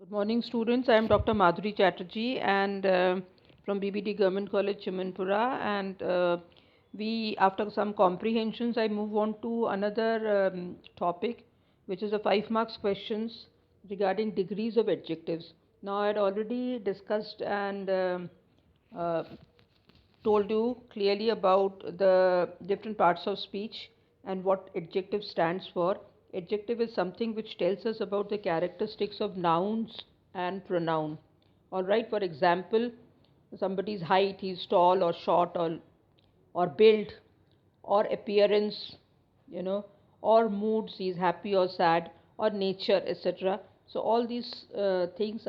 Good morning, students. I am Dr. Madhuri Chatterjee and from BBD Government College, Chimanpura. And after some comprehensions, I move on to another topic, which is the 5 marks questions regarding degrees of adjectives. Now, I had already discussed and uh, told you clearly about the different parts of speech and what adjective stands for. Adjective is something which tells us about the characteristics of nouns and pronoun. Alright, for example, somebody's height, he's tall or short or build or appearance, you know, or moods, he's happy or sad, or nature, etc. So all these things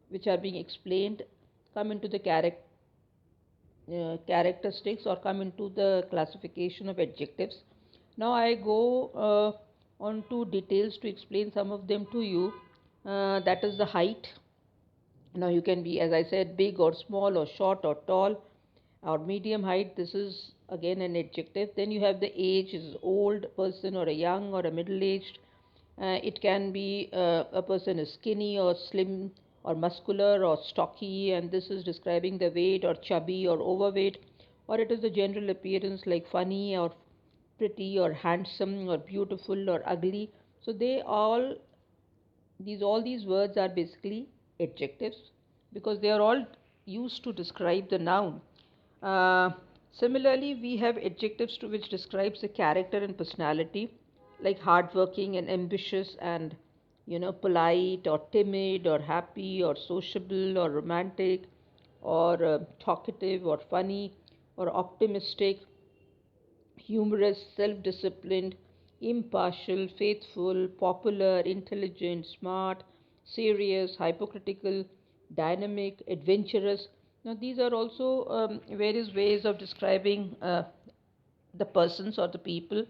which are being explained, come into the characteristics or come into the classification of adjectives. Now I go on to details to explain some of them to you. That is the height. Now you can be, as I said, big or small or short or tall or medium height. This is again an adjective. Then you have the age, is old person or a young or a middle aged. It can be a person is skinny or slim or muscular or stocky, and this is describing the weight, or chubby or overweight, or it is the general appearance like funny or pretty or handsome or beautiful or ugly. So all these words are basically adjectives because they are all used to describe the noun. Uh, Similarly, we have adjectives to which describes the character and personality, like hardworking and ambitious and polite or timid or happy or sociable or romantic or talkative or funny or optimistic, humorous, self disciplined, impartial, faithful, popular, intelligent, smart, serious, hypocritical, dynamic, adventurous. Now, these are also various ways of describing the persons or the people,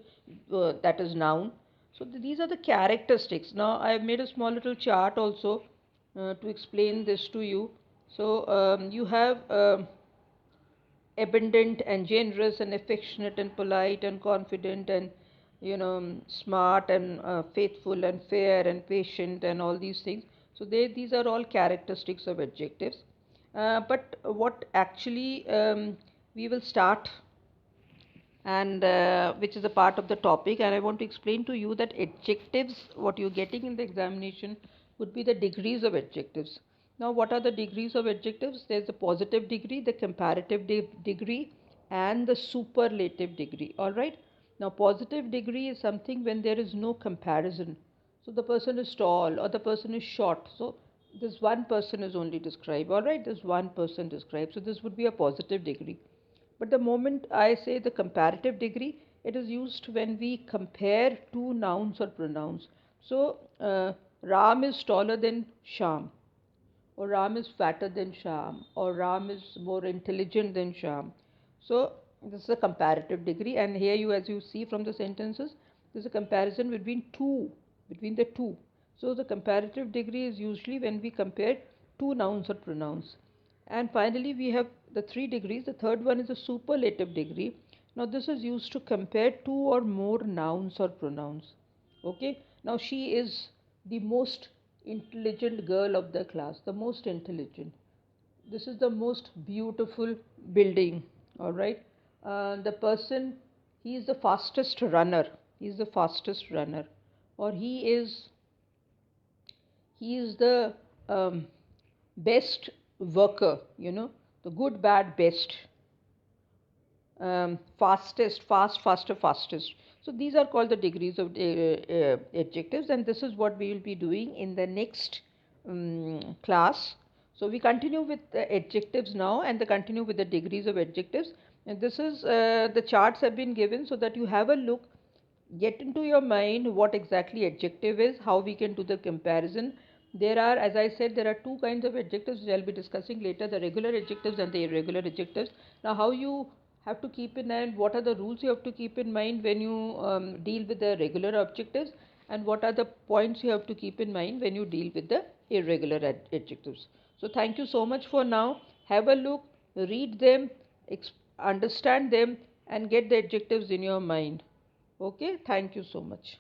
that is noun. So, these are the characteristics. Now, I have made a small little chart also to explain this to you. So, you have abundant and generous and affectionate and polite and confident and smart and faithful and fair and patient and all these things. So these are all characteristics of adjectives. But what actually we will start, and which is a part of the topic, and I want to explain to you that adjectives, what you're getting in the examination, would be the degrees of adjectives. Now, what are the degrees of adjectives? There's the positive degree, the comparative degree, and the superlative degree. All right. Now, positive degree is something when there is no comparison. So the person is tall or the person is short. So this one person is only described. All right. This one person described. So this would be a positive degree. But the moment I say the comparative degree, it is used when we compare two nouns or pronouns. So, Ram is taller than Sham, or Ram is fatter than Sham, or Ram is more intelligent than Sham. So, this is a comparative degree, and here as you see from the sentences, there's a comparison between the two. So, the comparative degree is usually when we compare two nouns or pronouns. And finally, we have the 3 degrees. The third one is a superlative degree. Now, this is used to compare two or more nouns or pronouns. Okay. Now, she is the most intelligent girl of the class, the most intelligent. This is the most beautiful building. All right. The person, he is the fastest runner. He is the fastest runner, or he is the best worker, the good, bad, best, fastest, faster, fastest. So these are called the degrees of adjectives, and this is what we will be doing in the next class. So we continue with the adjectives now, and continue with the degrees of adjectives. And this is the charts have been given so that you have a look, get into your mind what exactly adjective is, how we can do the comparison. There are, as I said, there are two kinds of adjectives which I'll be discussing later, the regular adjectives and the irregular adjectives. Now, how you have to keep in mind, what are the rules you have to keep in mind when you deal with the regular adjectives, and what are the points you have to keep in mind when you deal with the irregular adjectives. So, thank you so much for now. Have a look, read them, understand them, and get the adjectives in your mind. Okay, thank you so much.